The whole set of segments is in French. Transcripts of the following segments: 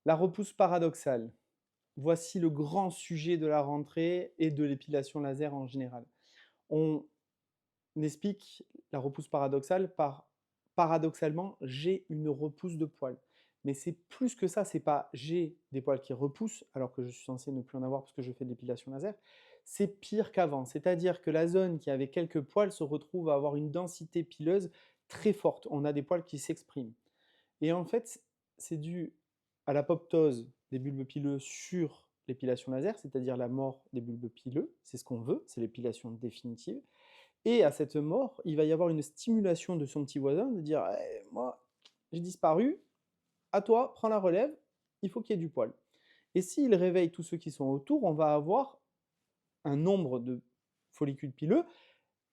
La repousse paradoxale. Voici le grand sujet de la rentrée et de l'épilation laser en général. On explique la repousse paradoxale par paradoxalement, j'ai une repousse de poils. Mais c'est plus que ça, c'est pas j'ai des poils qui repoussent alors que je suis censé ne plus en avoir parce que je fais de l'épilation laser. C'est pire qu'avant, c'est-à-dire que la zone qui avait quelques poils se retrouve à avoir une densité pileuse très forte. On a des poils qui s'expriment. Et en fait, c'est dû à l'apoptose des bulbes pileux sur l'épilation laser, c'est-à-dire la mort des bulbes pileux, c'est ce qu'on veut, c'est l'épilation définitive. Et à cette mort, il va y avoir une stimulation de son petit voisin, de dire moi, j'ai disparu, à toi, prends la relève, il faut qu'il y ait du poil. Et s'il réveille tous ceux qui sont autour, on va avoir un nombre de follicules pileux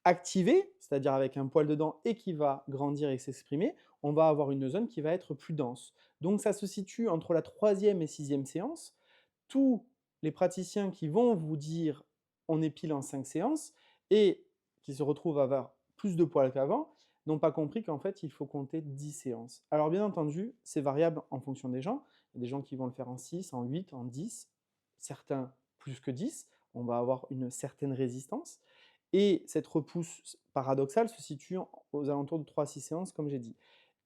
activé, c'est-à-dire avec un poil dedans et qui va grandir et s'exprimer, on va avoir une zone qui va être plus dense. Donc ça se situe entre la troisième et sixième séance. Tous les praticiens qui vont vous dire on épile en 5 séances et qui se retrouvent à avoir plus de poils qu'avant, n'ont pas compris qu'en fait il faut compter 10 séances. Alors bien entendu, c'est variable en fonction des gens. Il y a des gens qui vont le faire en 6, en 8, en 10, certains plus que 10, on va avoir une certaine résistance. Et cette repousse paradoxale se situe aux alentours de 3 à 6 séances, comme j'ai dit.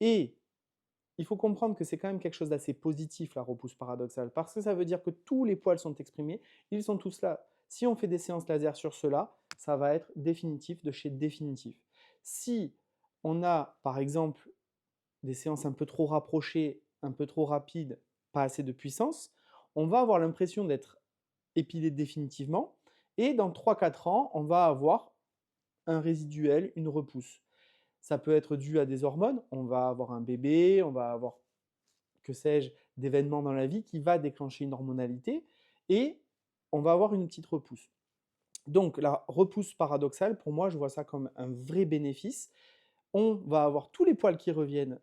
Et il faut comprendre que c'est quand même quelque chose d'assez positif, la repousse paradoxale, parce que ça veut dire que tous les poils sont exprimés, ils sont tous là. Si on fait des séances laser sur cela, ça va être définitif de chez définitif. Si on a, par exemple, des séances un peu trop rapprochées, un peu trop rapides, pas assez de puissance, on va avoir l'impression d'être épilé définitivement, et dans 3 à 4 ans, on va avoir un résiduel, une repousse. Ça peut être dû à des hormones, on va avoir un bébé, on va avoir, que sais-je, d'événements dans la vie qui va déclencher une hormonalité, et on va avoir une petite repousse. Donc la repousse paradoxale, pour moi, je vois ça comme un vrai bénéfice. On va avoir tous les poils qui reviennent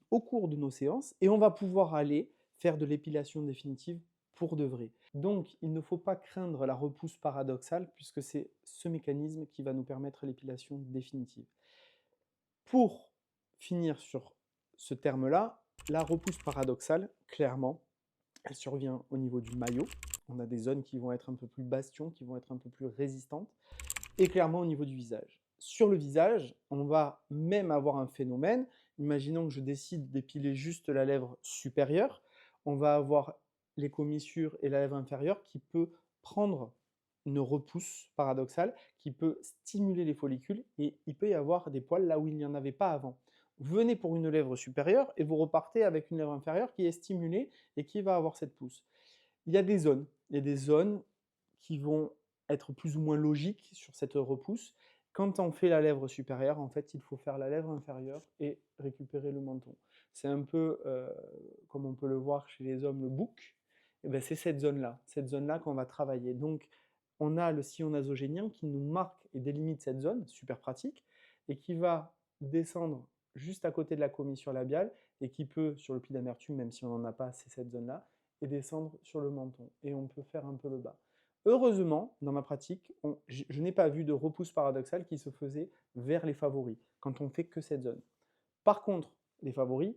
au cours de nos séances, et on va pouvoir aller faire de l'épilation définitive pour de vrai. Donc il ne faut pas craindre la repousse paradoxale, puisque c'est ce mécanisme qui va nous permettre l'épilation définitive. Pour finir sur ce terme-là, la repousse paradoxale, clairement, elle survient au niveau du maillot. On a des zones qui vont être un peu plus bastions, qui vont être un peu plus résistantes, et clairement au niveau du visage. Sur le visage, on va même avoir un phénomène. Imaginons que je décide d'épiler juste la lèvre supérieure. On va avoir les commissures et la lèvre inférieure qui peut prendre une repousse paradoxale, qui peut stimuler les follicules, et il peut y avoir des poils là où il n'y en avait pas avant. Vous venez pour une lèvre supérieure et vous repartez avec une lèvre inférieure qui est stimulée et qui va avoir cette pousse. Il y a des zones qui vont être plus ou moins logiques sur cette repousse. Quand on fait la lèvre supérieure, en fait, il faut faire la lèvre inférieure et récupérer le menton. C'est un peu, comme on peut le voir chez les hommes, le bouc. Et ben, c'est cette zone-là qu'on va travailler. Donc, on a le sillon nasogénien qui nous marque et délimite cette zone, super pratique, et qui va descendre juste à côté de la commissure labiale, et qui peut, sur le pli d'amertume, même si on n'en a pas, c'est cette zone-là, et descendre sur le menton. Et on peut faire un peu le bas. Heureusement, dans ma pratique, je n'ai pas vu de repousse paradoxale qui se faisait vers les favoris, quand on fait que cette zone. Par contre, les favoris,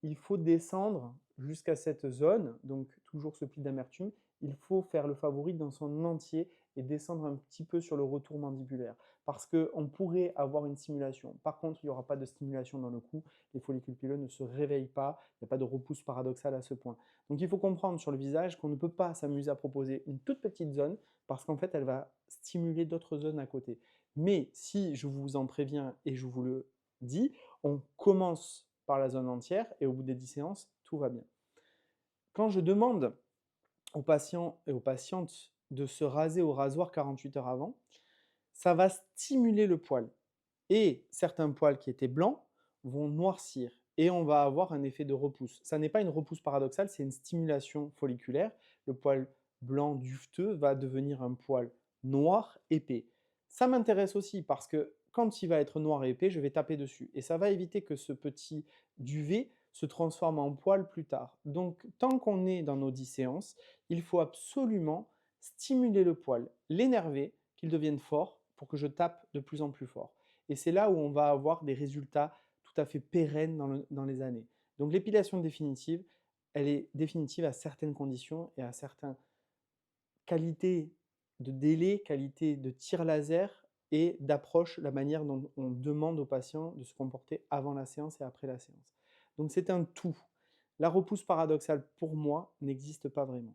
il faut descendre jusqu'à cette zone, donc toujours ce pli d'amertume, il faut faire le favori dans son entier et descendre un petit peu sur le retour mandibulaire, parce qu'on pourrait avoir une stimulation. Par contre, il n'y aura pas de stimulation dans le cou, les follicules pileux ne se réveillent pas, il n'y a pas de repousse paradoxale à ce point. Donc il faut comprendre sur le visage qu'on ne peut pas s'amuser à proposer une toute petite zone, parce qu'en fait, elle va stimuler d'autres zones à côté. Mais si je vous en préviens et je vous le dis, on commence par la zone entière et au bout des 10 séances, tout va bien. Quand je demande aux patients et aux patientes de se raser au rasoir 48 heures avant, ça va stimuler le poil. Et certains poils qui étaient blancs vont noircir et on va avoir un effet de repousse. Ça n'est pas une repousse paradoxale, c'est une stimulation folliculaire. Le poil blanc duveteux va devenir un poil noir épais. Ça m'intéresse aussi parce que quand il va être noir et épais, je vais taper dessus. Et ça va éviter que ce petit duvet se transforme en poil plus tard. Donc tant qu'on est dans nos 10 séances, il faut absolument stimuler le poil, l'énerver, qu'il devienne fort pour que je tape de plus en plus fort. Et c'est là où on va avoir des résultats tout à fait pérennes dans les années. Donc l'épilation définitive, elle est définitive à certaines conditions et à certaines qualités de délai, qualité de tir laser et d'approche, la manière dont on demande aux patients de se comporter avant la séance et après la séance. Donc c'est un tout. La repousse paradoxale, pour moi, n'existe pas vraiment.